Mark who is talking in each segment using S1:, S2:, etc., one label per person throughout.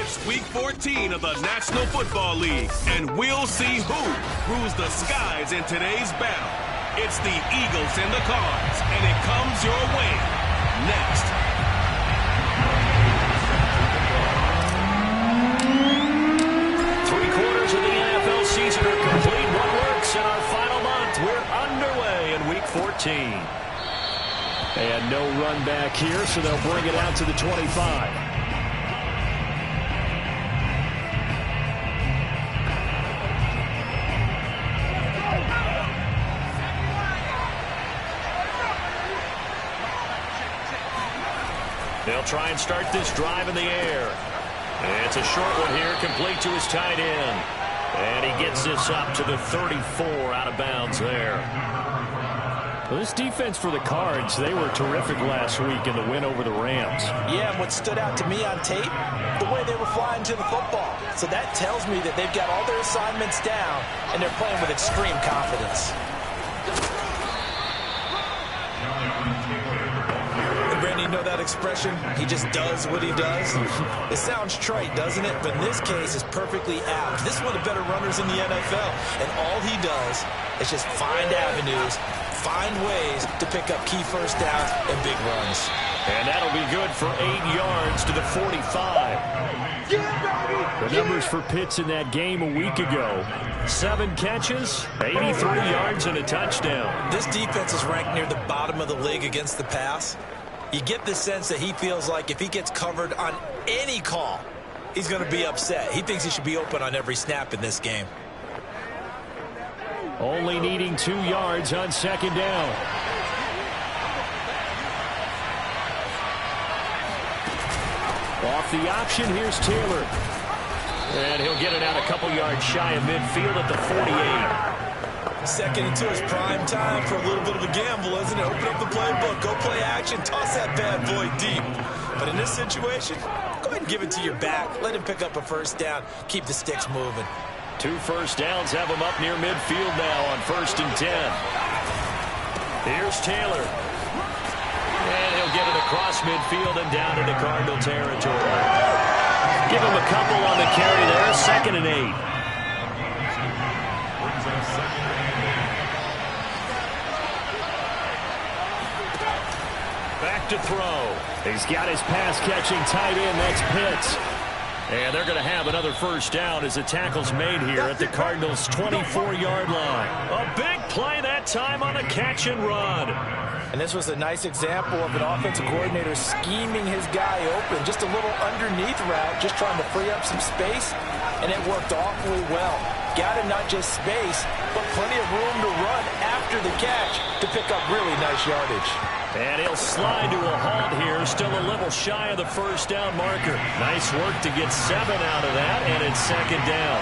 S1: It's Week 14 of the National Football League, and we'll see who rules the skies in today's battle. It's the Eagles and the Cards, and it comes your way next.
S2: Three-quarters of the NFL season are complete. What works in our final month? We're underway in Week 14. And no run back here, so they'll bring it out to the 25. They'll try and start this drive in the air. It's a short one here, complete to his tight end. And he gets this up to the 34, out of bounds there. Well, this defense for the Cards, they were terrific last week in the win over the Rams.
S3: Yeah, and what stood out to me on tape, the way they were flying to the football. So that tells me that they've got all their assignments down, and they're playing with extreme confidence. Randy, you know that expression? He just does what he does. It sounds trite, doesn't it? But in this case, it's perfectly apt. This is one of the better runners in the NFL, and all he does is just find avenues, find ways to pick up key first downs and big runs.
S2: And that'll be good for 8 yards to the 45. The numbers for Pitts in that game a week ago: 7 catches, 83 yards, and a touchdown.
S3: This defense is ranked near the bottom of the league against the pass. You get the sense that he feels like if he gets covered on any call, he's going to be upset. He thinks he should be open on every snap in this game.
S2: Only needing 2 yards on second down. Off the option, here's Taylor. And he'll get it out a couple yards shy of midfield at the 48.
S3: Second and 2 is prime time for a little bit of a gamble, isn't it? Open up the playbook, go play action, toss that bad boy deep. But in this situation, go ahead and give it to your back. Let him pick up a first down. Keep the sticks moving.
S2: 2 first downs have him up near midfield now on 1st and 10. Here's Taylor. And he'll get it across midfield and down into Cardinal territory. Give him a couple on the carry there. 2nd and 8. Back to throw. He's got his pass-catching tight end. That's Pitts. And they're going to have another first down as the tackle's made here at the Cardinals' 24-yard line. A big play that time on a catch and run.
S3: And this was a nice example of an offensive coordinator scheming his guy open. Just a little underneath route, just trying to free up some space. And it worked awfully well. Got him not just space, but plenty of room to run after the catch to pick up really nice yardage.
S2: And he'll slide to a halt here, still a little shy of the first down marker. Nice work to get 7 out of that, and it's 2nd down.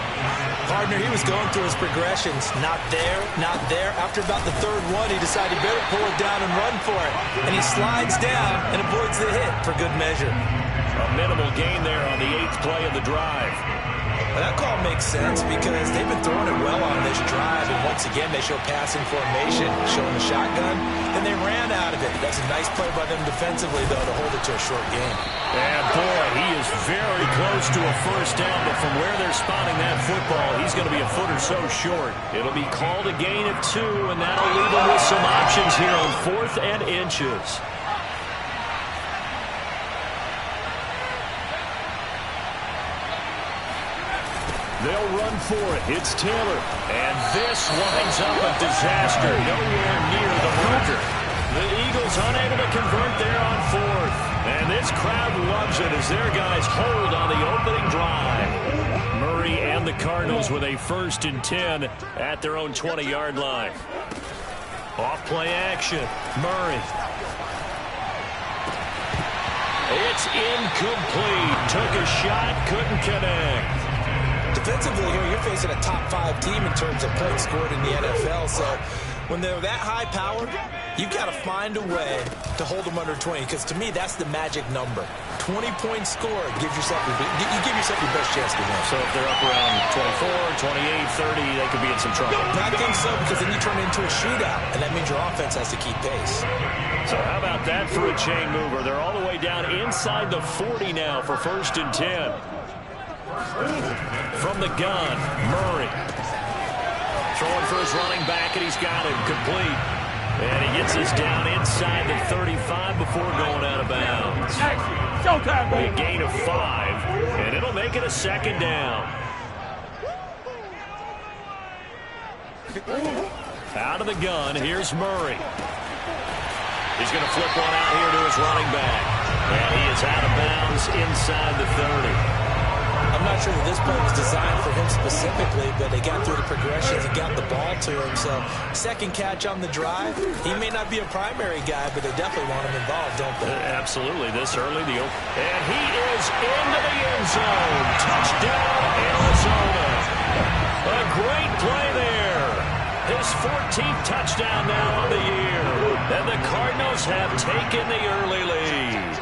S3: Partner, he was going through his progressions. Not there, not there. After about the 3rd one, he decided he better pull it down and run for it. And he slides down and avoids the hit for good measure.
S2: A minimal gain there on the 8th play of the drive.
S3: Well, that call makes sense because they've been throwing it well on this drive, and once again they show passing formation, showing the shotgun, and they ran out of it. That's a nice play by them defensively, though, to hold it to a short game.
S2: And boy, he is very close to a first down, but from where they're spotting that football, he's going to be a foot or so short. It'll be called a gain of 2, and that'll leave him with some options here on 4th and inches. They'll run for it. It's Taylor. And this winds up a disaster. Nowhere near the marker. The Eagles unable to convert there on 4th. And this crowd loves it as their guys hold on the opening drive. Murray and the Cardinals with a 1st and 10 at their own 20-yard line. Off-play action. Murray. It's incomplete. Took a shot, couldn't connect.
S3: Defensively here, you're facing a top 5 team in terms of points scored in the NFL. So when they're that high powered, you've got to find a way to hold them under 20. Because to me, that's the magic number. 20 points scored gives yourself you give yourself your best chance to win.
S2: So if they're up around 24, 28, 30, they could be in some trouble.
S3: I think so, because then you turn it into a shootout, and that means your offense has to keep pace.
S2: So how about that for a chain mover? They're all the way down inside the 40 now for 1st and 10. From the gun, Murray. Throwing for his running back, and he's got it complete. And he gets us down inside the 35 before going out of bounds.
S1: Showtime,
S2: A gain of 5, and it'll make it a second down. Out of the gun, here's Murray. He's going to flip one out here to his running back. And he is out of bounds inside the 30.
S3: I'm not sure that this play was designed for him specifically, but they got through the progressions and got the ball to him. So, second catch on the drive. He may not be a primary guy, but they definitely want him involved, don't they?
S2: Absolutely. This early, and he is into the end zone. Touchdown, Arizona. A great play there. His 14th touchdown now on the year. And the Cardinals have taken the early lead.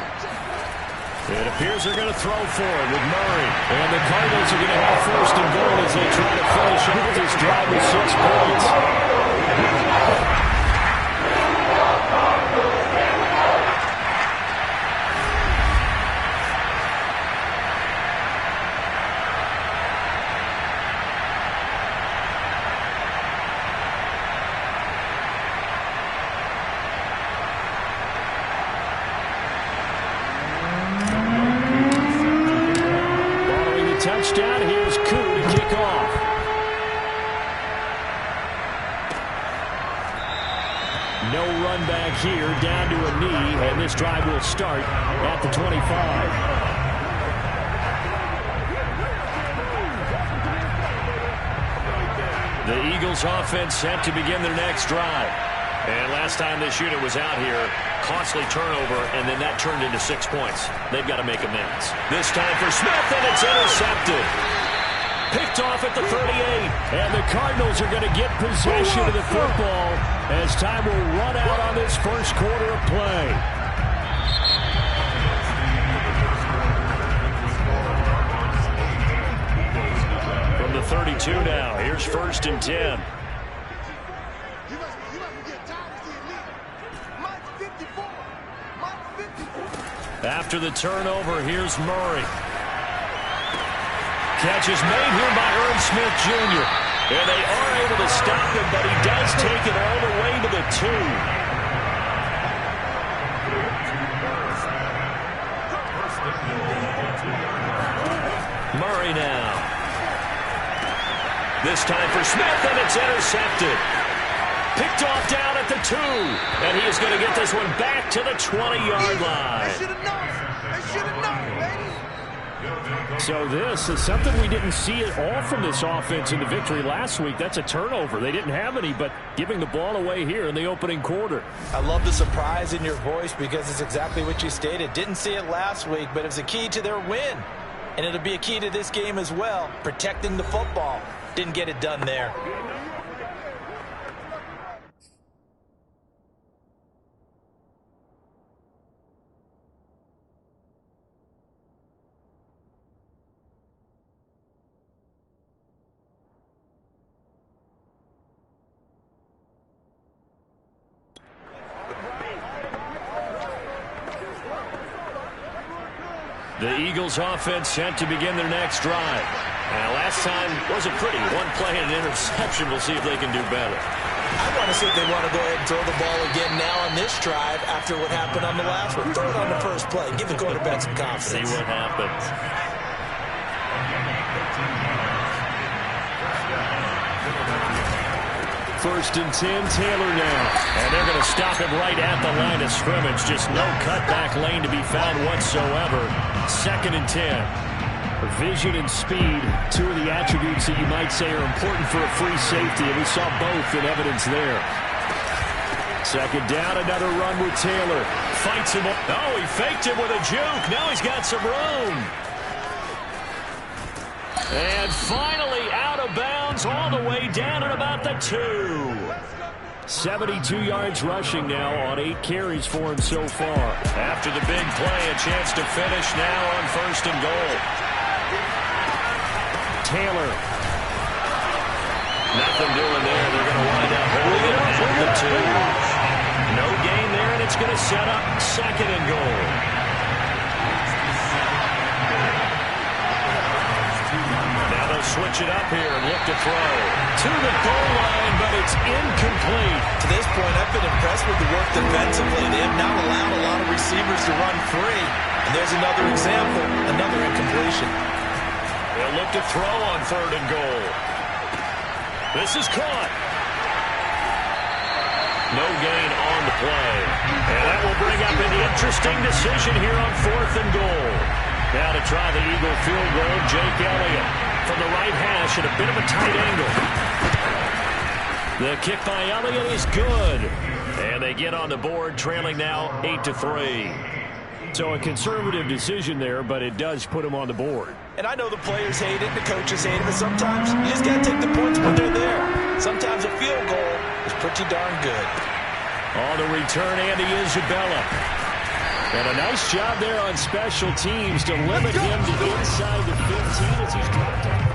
S2: It appears they're going to throw for it with Murray. And the Cardinals are going to have first and goal as they try to finish off this drive with 6 points. Touchdown, here's Koo to kick off. No run back here, down to a knee, and this drive will start at the 25. The Eagles offense set to begin their next drive. And last time this unit was out here, costly turnover, and then that turned into 6 points. They've got to make amends. This time for Smith, and it's intercepted. Picked off at the 38. And the Cardinals are going to get possession of the football as time will run out on this first quarter of play. From the 32 now, here's 1st and 10. After the turnover, here's Murray. Catch is made here by Irv Smith Jr. And they are able to stop him, but he does take it all the way to the 2. Murray now. This time for Smith, and it's intercepted. Picked off down at the 2. And he is going to get this one back to the 20-yard line. So this is something we didn't see at all from this offense in the victory last week. That's a turnover. They didn't have any, but giving the ball away here in the opening quarter.
S3: I love the surprise in your voice because it's exactly what you stated. Didn't see it last week, but it was a key to their win. And it'll be a key to this game as well, protecting the football. Didn't get it done there.
S2: The Eagles offense set to begin their next drive. And last time wasn't pretty. One play and an interception. We'll see if they can do better.
S3: I want to see if they want to go ahead and throw the ball again now on this drive after what happened on the last one. Throw it on the first play. Give the quarterback some confidence.
S2: See what happens. First and 10, Taylor now. And they're going to stop him right at the line of scrimmage. Just no cutback lane to be found whatsoever. 2nd and 10. Vision and speed, two of the attributes that you might say are important for a free safety, and we saw both in evidence there. 2nd down, another run with Taylor. Fights him. Oh, he faked him with a juke. Now he's got some room. And finally out of bounds all the way down at about the 2. 72 yards rushing now on 8 carries for him so far. After the big play, a chance to finish now on 1st and goal. Taylor. Nothing doing there. They're going to wind up holding it at the 2. No gain there, and it's going to set up 2nd and goal. switch it up here and look to throw. To the goal line, but it's incomplete.
S3: To this point, I've been impressed with the work defensively. They have not allowed a lot of receivers to run free. And there's another example, another incompletion.
S2: They'll look to throw on 3rd and goal. This is caught. No gain on the play. And that will bring up an interesting decision here on 4th and goal. Now to try the Eagle field goal, Jake Elliott from the right hash at a bit of a tight angle. The kick by Elliott is good. And they get on the board, trailing now 8-3. So a conservative decision there, but it does put them on the board.
S3: And I know the players hate it, the coaches hate it, but sometimes you just got to take the points when they're there. Sometimes a field goal is pretty darn good.
S2: On the return, Andy Isabella. And a nice job there on special teams to limit him to inside the 15 as he's dropped down.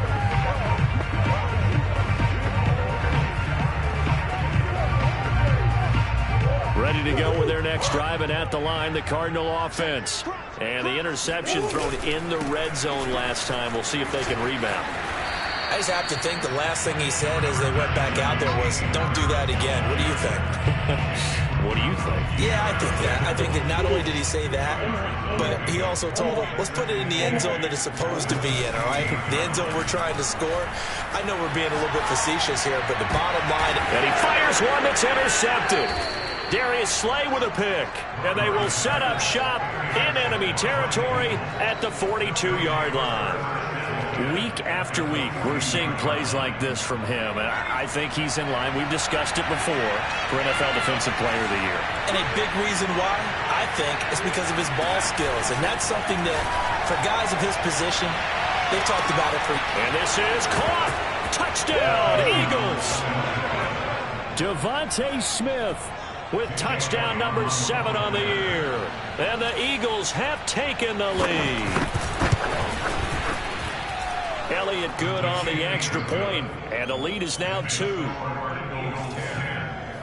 S2: Ready to go with their next drive, and at the line, the Cardinal offense. And the interception thrown in the red zone last time. We'll see if they can rebound.
S3: I just have to think the last thing he said as they went back out there was, don't do that again. What do you think?
S2: What do you think?
S3: Yeah, I think that. I think that not only did he say that, but he also told them, let's put it in the end zone that it's supposed to be in, all right? The end zone we're trying to score. I know we're being a little bit facetious here, but the bottom line...
S2: And he fires one that's intercepted. Darius Slay with a pick. And they will set up shop in enemy territory at the 42-yard line. Week after week, we're seeing plays like this from him. And I think he's in line. We've discussed it before for NFL Defensive Player of the Year.
S3: And a big reason why, I think, is because of his ball skills. And that's something that, for guys of his position, they've talked about it for...
S2: And this is caught. Touchdown, Eagles. Devontae Smith with touchdown number 7 on the year. And the Eagles have taken the lead. Elliott good on the extra point, and the lead is now 2.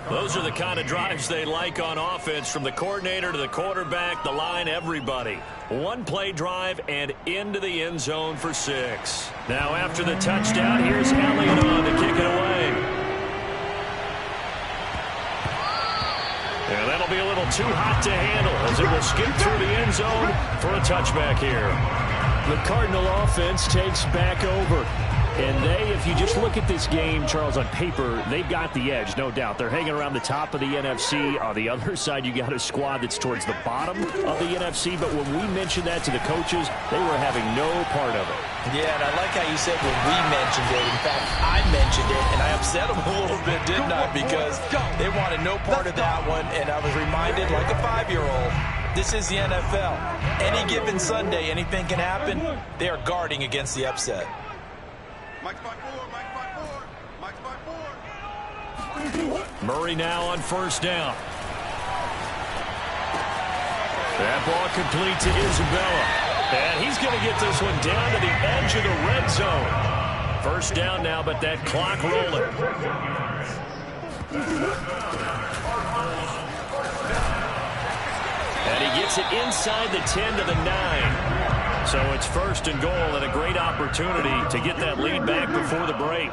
S2: Those are the kind of drives they like on offense, from the coordinator to the quarterback, the line, everybody. One-play drive and into the end zone for 6. Now after the touchdown, here's Elliott on to kick it away. And that'll be a little too hot to handle as it will skip through the end zone for a touchback here. The Cardinal offense takes back over. And they, if you just look at this game, Charles, on paper, they've got the edge, no doubt. They're hanging around the top of the NFC. On the other side, you got a squad that's towards the bottom of the NFC. But when we mentioned that to the coaches, they were having no part of it. Yeah, and I like how you said when we mentioned it. In fact, I mentioned it, and I upset them a little bit, didn't I? Because they wanted no part of that one, and I was reminded, like a 5-year-old, this is the NFL. Any given Sunday, anything can happen. They are guarding against the upset. Murray now on first down. That ball complete to Isabella. And he's going to get this one down to the edge of the red zone. First down now, but that clock rolling. And he gets it inside the 10 to the 9. So it's first and goal, and a great opportunity to get that lead back before the break.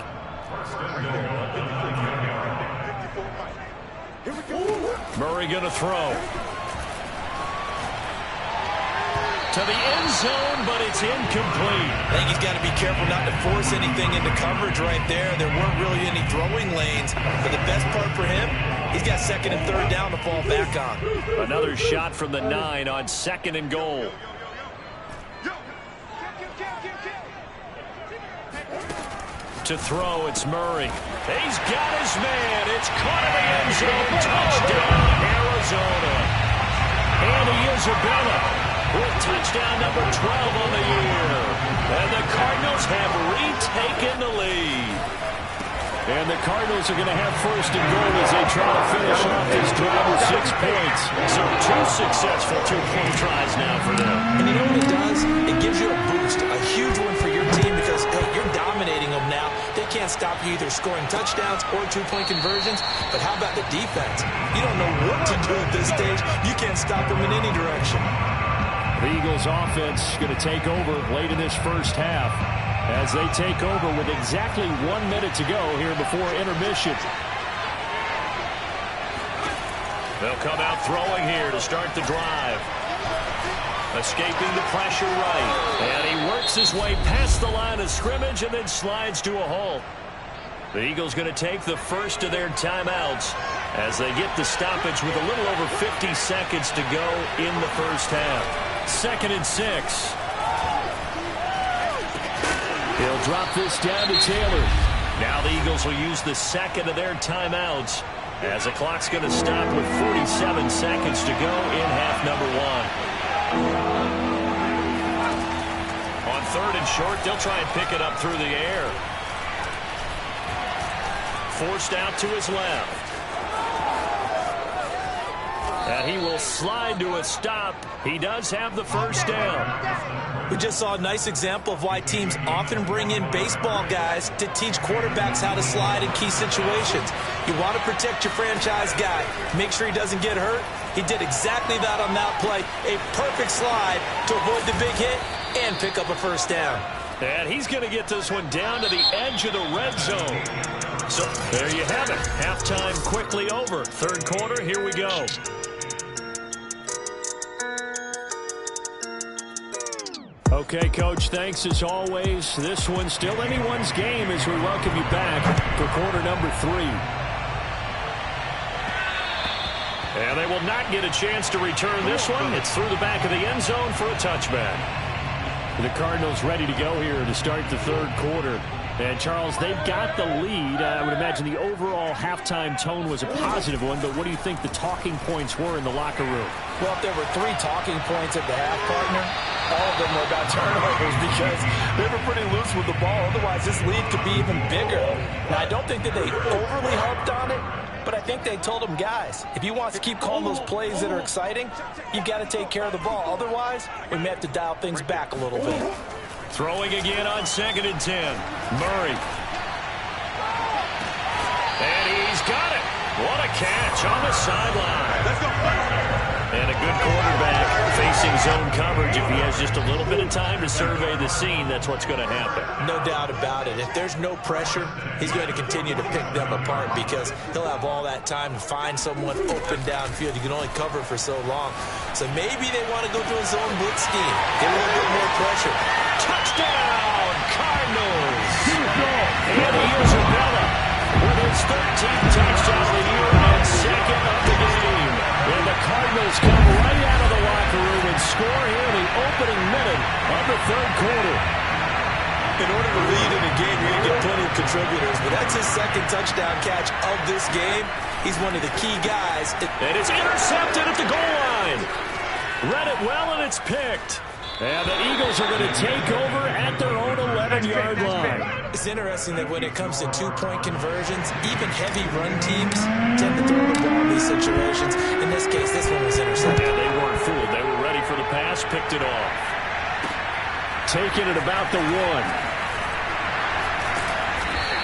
S2: Murray going to throw. To the end zone, but it's incomplete.
S3: I think he's got to be careful not to force anything into coverage right there. There weren't really any throwing lanes. But the best part for him, he's got second and third down to fall back on.
S2: Another shot from the 9 on second and goal. To throw, it's Murray. He's got his man. It's caught in the end zone. Touchdown, Arizona. Andy Isabella with touchdown number 12 on the year. And the Cardinals have retaken the lead. And the Cardinals are going to have first and goal as they try to finish off this drive with 6 points. So 2 successful two-point tries now for them.
S3: And you know what it does? It gives you a boost, a huge one for your team because, hey, you're dominating them now. They can't stop you either scoring touchdowns or two-point conversions. But how about the defense? You don't know what to do at this stage. You can't stop them in any direction.
S2: The Eagles offense going to take over late in this first half. as they take over with exactly 1 minute to go here before intermission. They'll come out throwing here to start the drive. Escaping the pressure right. And he works his way past the line of scrimmage and then slides to a halt. The Eagles going to take the first of their timeouts as they get the stoppage with a little over 50 seconds to go in the first half. 2nd and 6. He'll drop this down to Taylor. Now the Eagles will use the second of their timeouts as the clock's going to stop with 47 seconds to go in half number 1. On 3rd and short, they'll try and pick it up through the air. Forced out to his left. And he will slide to a stop. He does have the first down.
S3: We just saw a nice example of why teams often bring in baseball guys to teach quarterbacks how to slide in key situations. You want to protect your franchise guy. Make sure he doesn't get hurt. He did exactly that on that play. A perfect slide to avoid the big hit and pick up a first down.
S2: And he's going to get this one down to the edge of the red zone. So there you have it. Halftime quickly over. 3rd quarter, here we go. Okay, Coach, thanks as always. This one's still anyone's game as we welcome you back for quarter number 3. And they will not get a chance to return this one. It's through the back of the end zone for a touchback. The Cardinals ready to go here to start the 3rd quarter. And, Charles, they've got the lead. I would imagine the overall halftime tone was a positive one, but what do you think the talking points were in the locker room?
S3: Well, if there were 3 talking points at the half, partner, all of them were about turnovers because they were pretty loose with the ball. Otherwise, this lead could be even bigger. Now, I don't think that they overly harped on it, but I think they told them, guys, if you want to keep calling those plays that are exciting, you've got to take care of the ball. Otherwise, we may have to dial things back a little bit.
S2: Throwing again on 2nd and 10. Murray. And he's got it. What a catch on the sideline. Let's go. And a good quarterback facing zone coverage. If he has just a little bit of time to survey the scene, that's what's going to happen.
S3: No doubt about it. If there's no pressure, he's going to continue to pick them apart because he'll have all that time to find someone open downfield. You can only cover for so long. So maybe they want to go to a zone blitz scheme. Get a little bit more pressure. Touchdown, Cardinals!
S2: And Isabella with his 13th touchdown of the year and 2nd of the game. And the Cardinals come right out of the locker room and score here in the opening minute of the 3rd quarter.
S3: In order to lead in a game, you're going to get plenty of contributors, but that's his 2nd touchdown catch of this game. He's one of the key guys.
S2: And it's intercepted at the goal line. Read it well, and it's picked. And the Eagles are going to take over at their own 11-yard line.
S3: It's interesting that when it comes to 2-point conversions, even heavy run teams tend to throw the ball in these situations. In this case, this one was intercepted.
S2: Yeah, they weren't fooled. They were ready for the pass, picked it off. Taking it about the 1.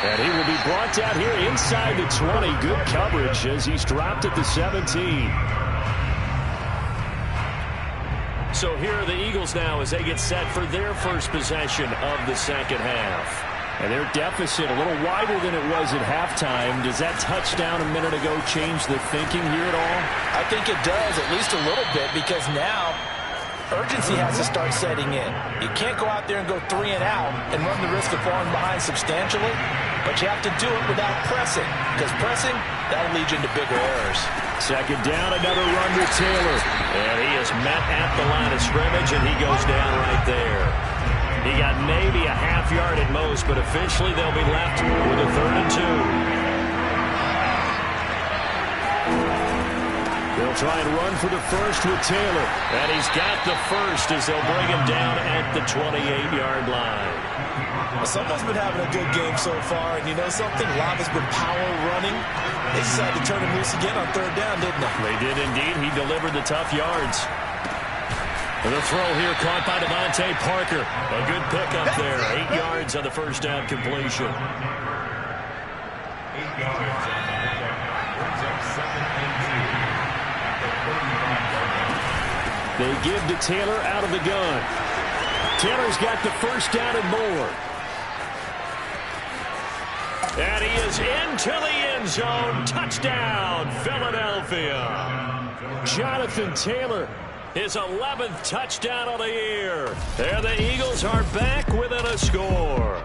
S2: And he will be brought down here inside the 20. Good coverage as he's dropped at the 17. So here are the Eagles now as they get set for their first possession of the 2nd half. And their deficit a little wider than it was at halftime. Does that touchdown a minute ago change the thinking here at all?
S3: I think it does, at least a little bit, because now urgency has to start setting in. You can't go out there and go 3 and out and run the risk of falling behind substantially, but you have to do it without pressing, because pressing, that'll lead you into bigger errors.
S2: 2nd down, another run with Taylor. And he is met at the line of scrimmage, and he goes down right there. He got maybe a half yard at most, but officially they'll be left with a 3rd and 2. They'll try and run for the first with Taylor. And he's got the first as they'll bring him down at the 28-yard line.
S3: Well, someone's been having a good game so far, and you know something? Lava's been power running. They decided to turn him loose again on 3rd down, didn't they?
S2: They did indeed. He delivered the tough yards. And the throw here caught by Devontae Parker. A good pickup there. 8 yards on the first down completion. 8 yards on that. Brings up 2nd and 2. They give to Taylor out of the gun. Taylor's got the first down and more. And he is into the end zone. Touchdown, Philadelphia. Jonathan Taylor, his 11th touchdown of the year. And the Eagles are back within a score.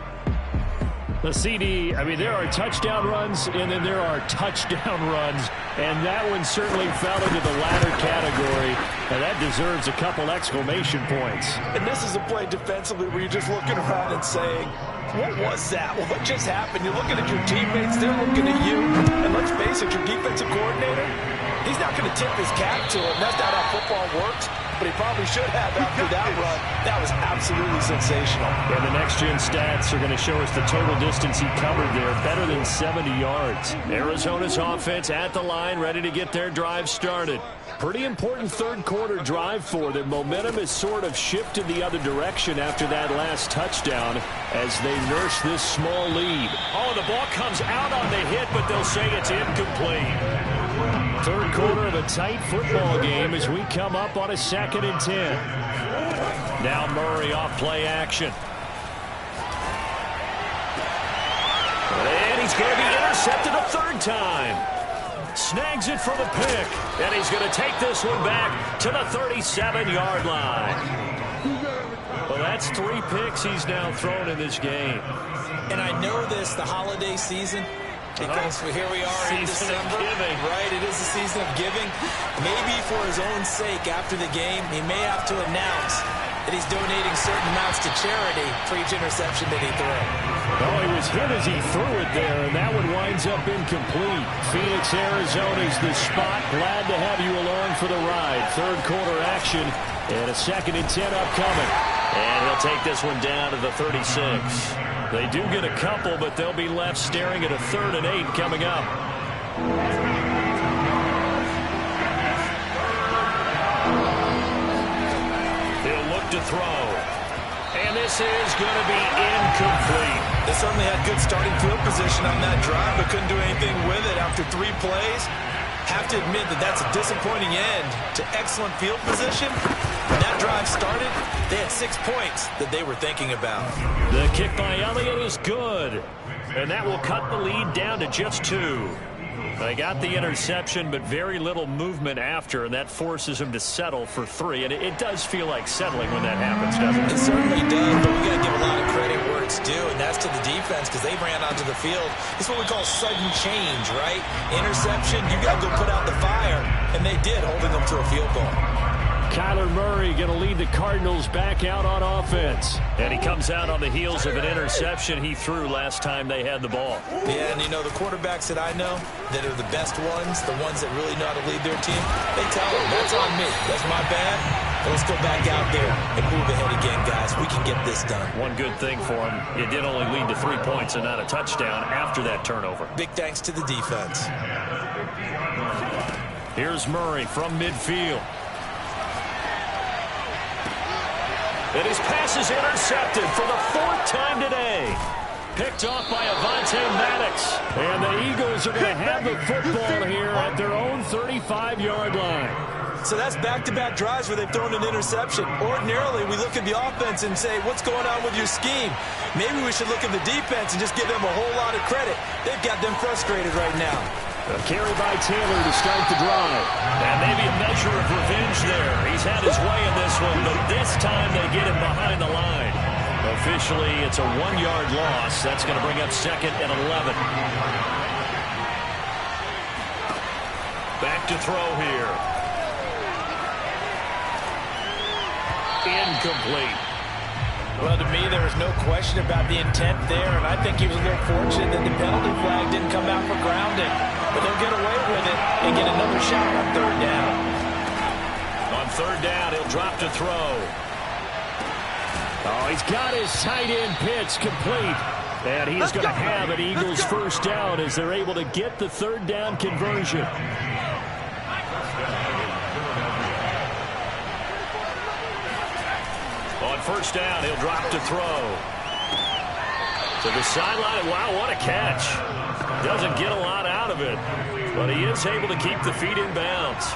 S4: The CD, I mean, there are touchdown runs, and then there are touchdown runs, and that one certainly fell into the latter category, and that deserves a couple exclamation points.
S3: And this is a play defensively where you're just looking around and saying, what was that? Well, what just happened? You're looking at your teammates, they're looking at you, and let's face it, your defensive coordinator, he's not going to tip his cap to him. That's not how football works. But he probably should have after that run. That was absolutely sensational.
S4: And the next-gen stats are going to show us the total distance he covered there, better than 70 yards.
S2: Arizona's offense at the line, ready to get their drive started. Pretty important third-quarter drive for them. Momentum has sort of shifted the other direction after that last touchdown as they nurse this small lead. Oh, the ball comes out on the hit, but they'll say it's incomplete.
S4: Third quarter of a tight football game as we come up on a 2nd and 10.
S2: Now Murray off play action. And he's going to be intercepted a third time. Snags it for the pick. And he's going to take this one back to the 37-yard line. Well, that's 3 picks he's now thrown in this game.
S3: And I know this, the holiday season, because here we are in December, right? It is the season of giving. Maybe for his own sake, after the game, he may have to announce that he's donating certain amounts to charity for each interception that he threw.
S4: Oh, he was hit as he threw it there, and that one winds up incomplete. Phoenix, Arizona is the spot. Glad to have you along for the ride. Third quarter action, and a 2nd and 10 upcoming.
S2: And he'll take this one down to the 36. They do get a couple, but they'll be left staring at a 3rd and 8 coming up. He'll look to throw. And this is going to be incomplete.
S3: They certainly had good starting field position on that drive, but couldn't do anything with it after 3 plays. Have to admit that that's a disappointing end to excellent field position. When that drive started, they had 6 points that they were thinking about.
S2: The kick by Elliott is good. And that will cut the lead down to just 2. They got the interception, but very little movement after, and that forces him to settle for 3. And it does feel like settling when that happens, doesn't it?
S3: It certainly does, but we got to give a lot of credit where it's due, and that's to the defense because they ran onto the field. It's what we call sudden change, right? Interception, you got to go put out the fire, and they did, holding them to a field goal.
S4: Kyler Murray going to lead the Cardinals back out on offense.
S2: And he comes out on the heels of an interception he threw last time they had the ball.
S3: Yeah, and you know, the quarterbacks that I know that are the best ones, the ones that really know how to lead their team, they tell them, that's on me. That's my bad. Let's go back out there and move ahead again, guys. We can get this done.
S2: One good thing for him, it did only lead to 3 points and not a touchdown after that turnover.
S3: Big thanks to the defense.
S2: Here's Murray from midfield. And his pass is intercepted for the 4th time today. Picked off by Avonte Maddox.
S4: And the Eagles are going to have the football here at their own 35-yard line.
S3: So that's back-to-back drives where they've thrown an interception. Ordinarily, we look at the offense and say, what's going on with your scheme? Maybe we should look at the defense and just give them a whole lot of credit. They've got them frustrated right now.
S4: A carry by Taylor to start the drive.
S2: And maybe a measure of revenge there. He's had his way in this one, but this time they get him behind the line. Officially, it's a 1-yard loss. That's going to bring up 2nd and 11. Back to throw here. Incomplete.
S3: Well, to me, there was no question about the intent there, and I think he was a little fortunate that the penalty flag didn't come out for grounding. But they'll get away with it and get another shot on 3rd down.
S2: On 3rd down, he'll drop to throw.
S4: Oh, he's got his tight end pitch complete. And he's going to have an Eagles 1st down as they're able to get the 3rd down conversion.
S2: On 1st down, he'll drop to throw. To the sideline. Wow, what a catch. Doesn't get a lot out of it, but he is able to keep the feet in bounds.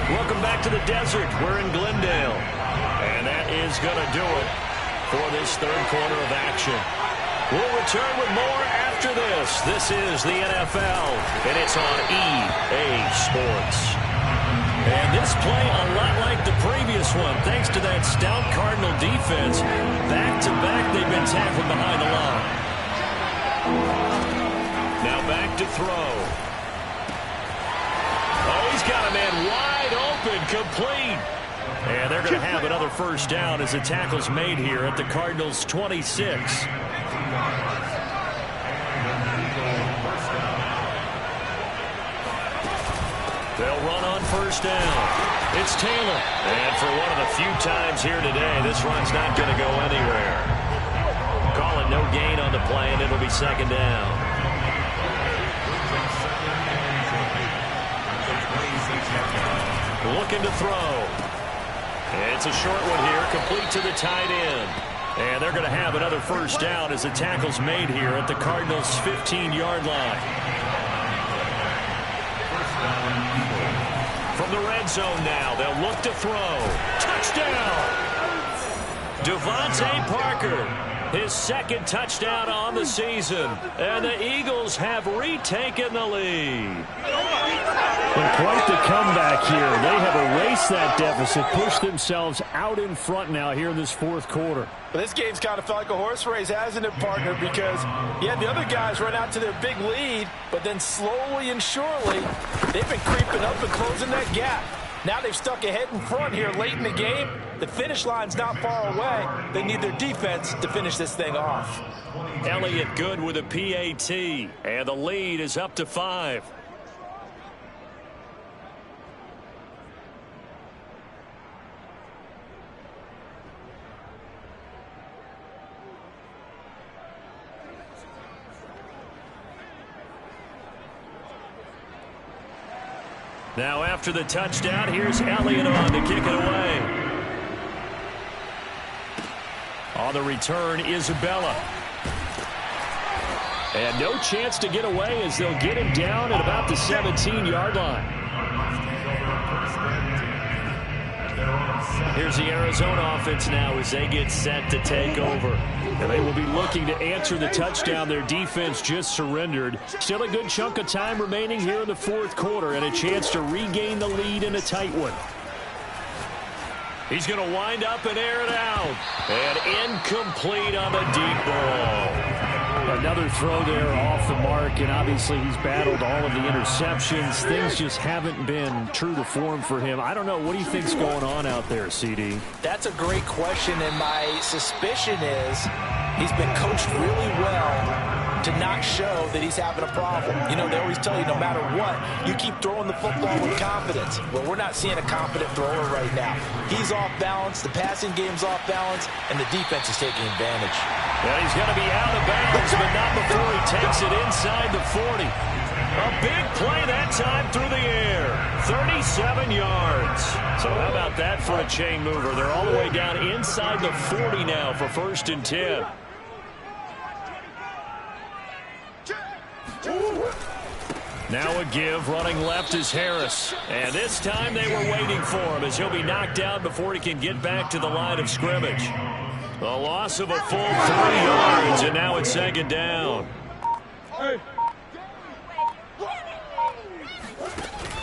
S2: Welcome back to the desert. We're in Glendale. And that is going to do it for this third quarter of action. We'll return with more after this. This is the NFL, and it's on EA Sports. And this play a lot like the previous one, thanks to that stout Cardinal defense. Back-to-back, they've been tackled behind the line. Now back to throw. Oh, he's got a man wide open, complete. And they're going to have another first down as the tackle's made here at the Cardinals' 26. They'll run on first down. It's Taylor. And for one of the few times here today, this run's not going to go anywhere. Call it no gain on the play, and it'll be second down. Looking to throw. It's a short one here, complete to the tight end. And they're going to have another first down as the tackle's made here at the Cardinals' 15-yard line. From the red zone now, they'll look to throw. Touchdown! Devontae Parker, his second touchdown on the season. And the Eagles have retaken the lead.
S4: And quite the comeback here. They have erased that deficit, pushed themselves out in front now here in this fourth quarter.
S3: But this game's kind of felt like a horse race, hasn't it, partner? Because, yeah, the other guys run out to their big lead, but then slowly and surely, they've been creeping up and closing that gap. Now they've stuck ahead in front here late in the game. The finish line's not far away. They need their defense to finish this thing off.
S2: Elliott good with a PAT, and the lead is up to 5. Now after the touchdown, here's Elliott on to kick it away. On the return, Isabella. And no chance to get away as they'll get him down at about the 17-yard line. Here's the Arizona offense now as they get set to take over. And they will be looking to answer the touchdown their defense just surrendered. Still a good chunk of time remaining here in the fourth quarter and a chance to regain the lead in a tight one. He's going to wind up and air it out. And incomplete on the deep ball.
S4: Another throw there off the mark, and obviously he's battled all of the interceptions. Things just haven't been true to form for him. I don't know. What do you think's going on out there, CD?
S3: That's a great question, and my suspicion is he's been coached really well to not show that he's having a problem. You know, they always tell you no matter what, you keep throwing the football with confidence. Well, we're not seeing a confident thrower right now. He's off balance, the passing game's off balance, and the defense is taking advantage.
S2: Well, he's going to be out of bounds, but not before he takes it inside the 40. A big play that time through the air. 37 yards. So how about that for a chain mover? They're all the way down inside the 40 now for 1st and 10. Now a give, running left is Harris. And this time they were waiting for him as he'll be knocked down before he can get back to the line of scrimmage. A loss of a full 3 yards, and now it's second down.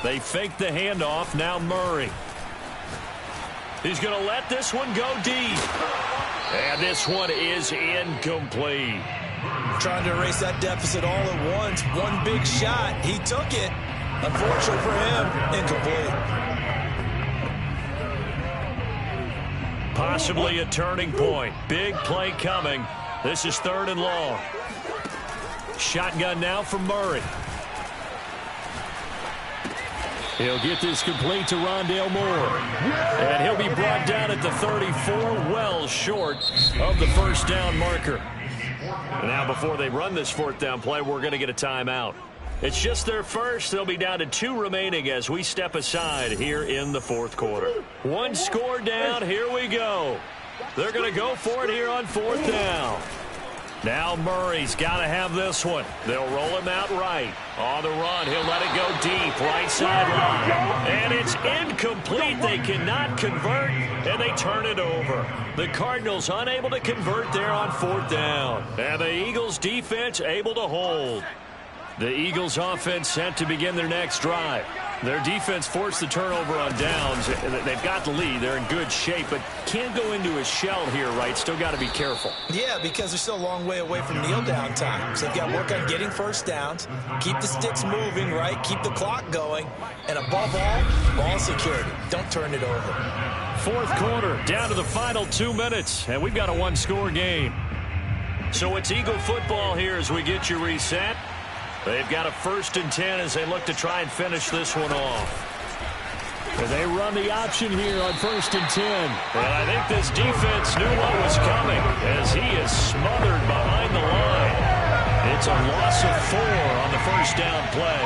S2: They fake the handoff, now Murray. He's going to let this one go deep. And this one is incomplete.
S3: Trying to erase that deficit all at once. One big shot. He took it. Unfortunately for him, incomplete.
S2: Possibly a turning point. Big play coming. This is 3rd and long. Shotgun now from Murray. He'll get this complete to Rondale Moore. And he'll be brought down at the 34, well short of the first down marker. Now before they run this 4th down play, we're going to get a timeout. It's just their first. They'll be down to 2 remaining as we step aside here in the 4th quarter. 1 score down. Here we go. They're going to go for it here on 4th down. Now Murray's got to have this one. They'll roll him out right. On the run, he'll let it go deep, right sideline. And it's incomplete. They cannot convert, and they turn it over. The Cardinals unable to convert there on 4th down. And the Eagles defense able to hold. The Eagles offense set to begin their next drive. Their defense forced the turnover on downs. They've got the lead. They're in good shape, but can't go into a shell here, right? Still got to be careful.
S3: Yeah, because they're still a long way away from kneel down time. So they've got to work on getting first downs, keep the sticks moving, right? Keep the clock going. And above all, ball security. Don't turn it over.
S2: 4th quarter, down to the final 2 minutes, and we've got a one-score game. So it's Eagle football here as we get you reset. They've got a 1st and 10 as they look to try and finish this one off.
S4: And they run the option here on 1st and 10.
S2: And I think this defense knew what was coming as he is smothered behind the line. It's a loss of 4 on the 1st down play.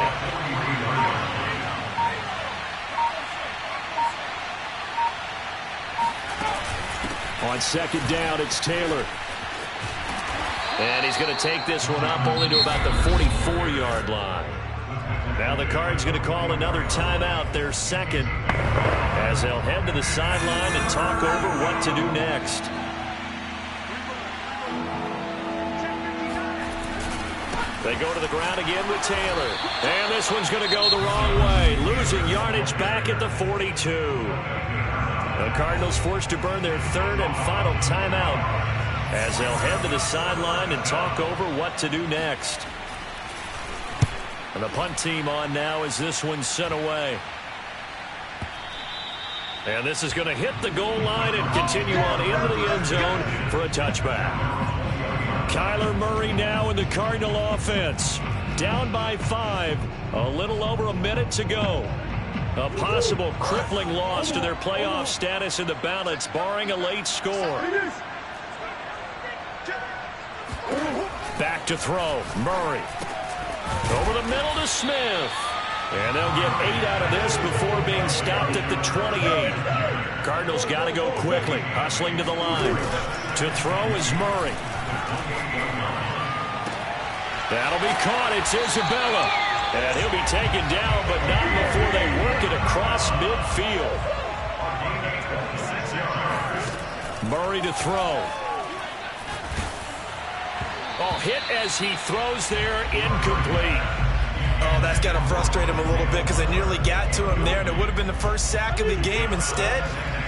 S4: On 2nd down, it's Taylor.
S2: And he's going to take this one up only to about the 44-yard line. Now the Cards going to call another timeout, their 2nd, as they'll head to the sideline and talk over what to do next. They go to the ground again with Taylor. And this one's going to go the wrong way, losing yardage back at the 42. The Cardinals forced to burn their 3rd and final timeout as they'll head to the sideline and talk over what to do next. And the punt team on now as this one's sent away. And this is going to hit the goal line and continue on into the end zone for a touchback. Kyler Murray now in the Cardinal offense. Down by 5. A little over a minute to go. A possible crippling loss to their playoff status in the balance, barring a late score. Back to throw. Murray. Over the middle to Smith. And they'll get 8 out of this before being stopped at the 28. Cardinals got to go quickly. Hustling to the line. To throw is Murray. That'll be caught. It's Isabella. And he'll be taken down, but not before they work it across midfield. Murray to throw. Oh, hit as he throws there, incomplete.
S3: Oh, that's got to frustrate him a little bit because they nearly got to him there, and it would have been the first sack of the game. Instead,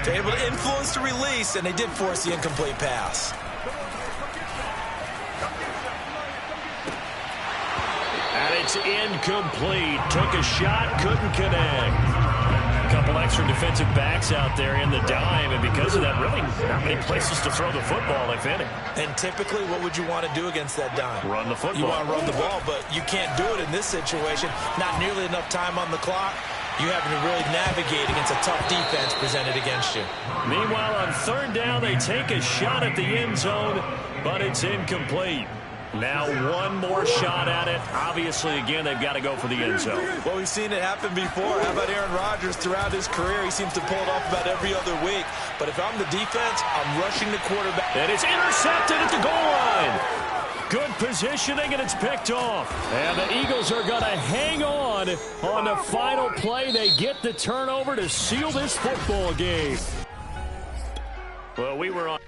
S3: they're able to influence the release, and they did force the incomplete pass.
S2: And it's incomplete. Took a shot, couldn't connect. A couple extra defensive backs out there in the dime, and because of that, really not many places to throw the football, if any.
S3: And typically, what would you want to do against that dime?
S2: Run the football.
S3: You want to run the ball, but you can't do it in this situation. Not nearly enough time on the clock. You having to really navigate against a tough defense presented against you.
S2: Meanwhile, on 3rd down, they take a shot at the end zone, but it's incomplete. Now one more shot at it. Obviously, again, they've got to go for the end zone.
S3: Well, we've seen it happen before. How about Aaron Rodgers throughout his career? He seems to pull it off about every other week. But if I'm the defense, I'm rushing the quarterback.
S2: And it's intercepted at the goal line. Good positioning, and it's picked off.
S4: And the Eagles are going to hang on the final play. They get the turnover to seal this football game.
S2: Well, we were on.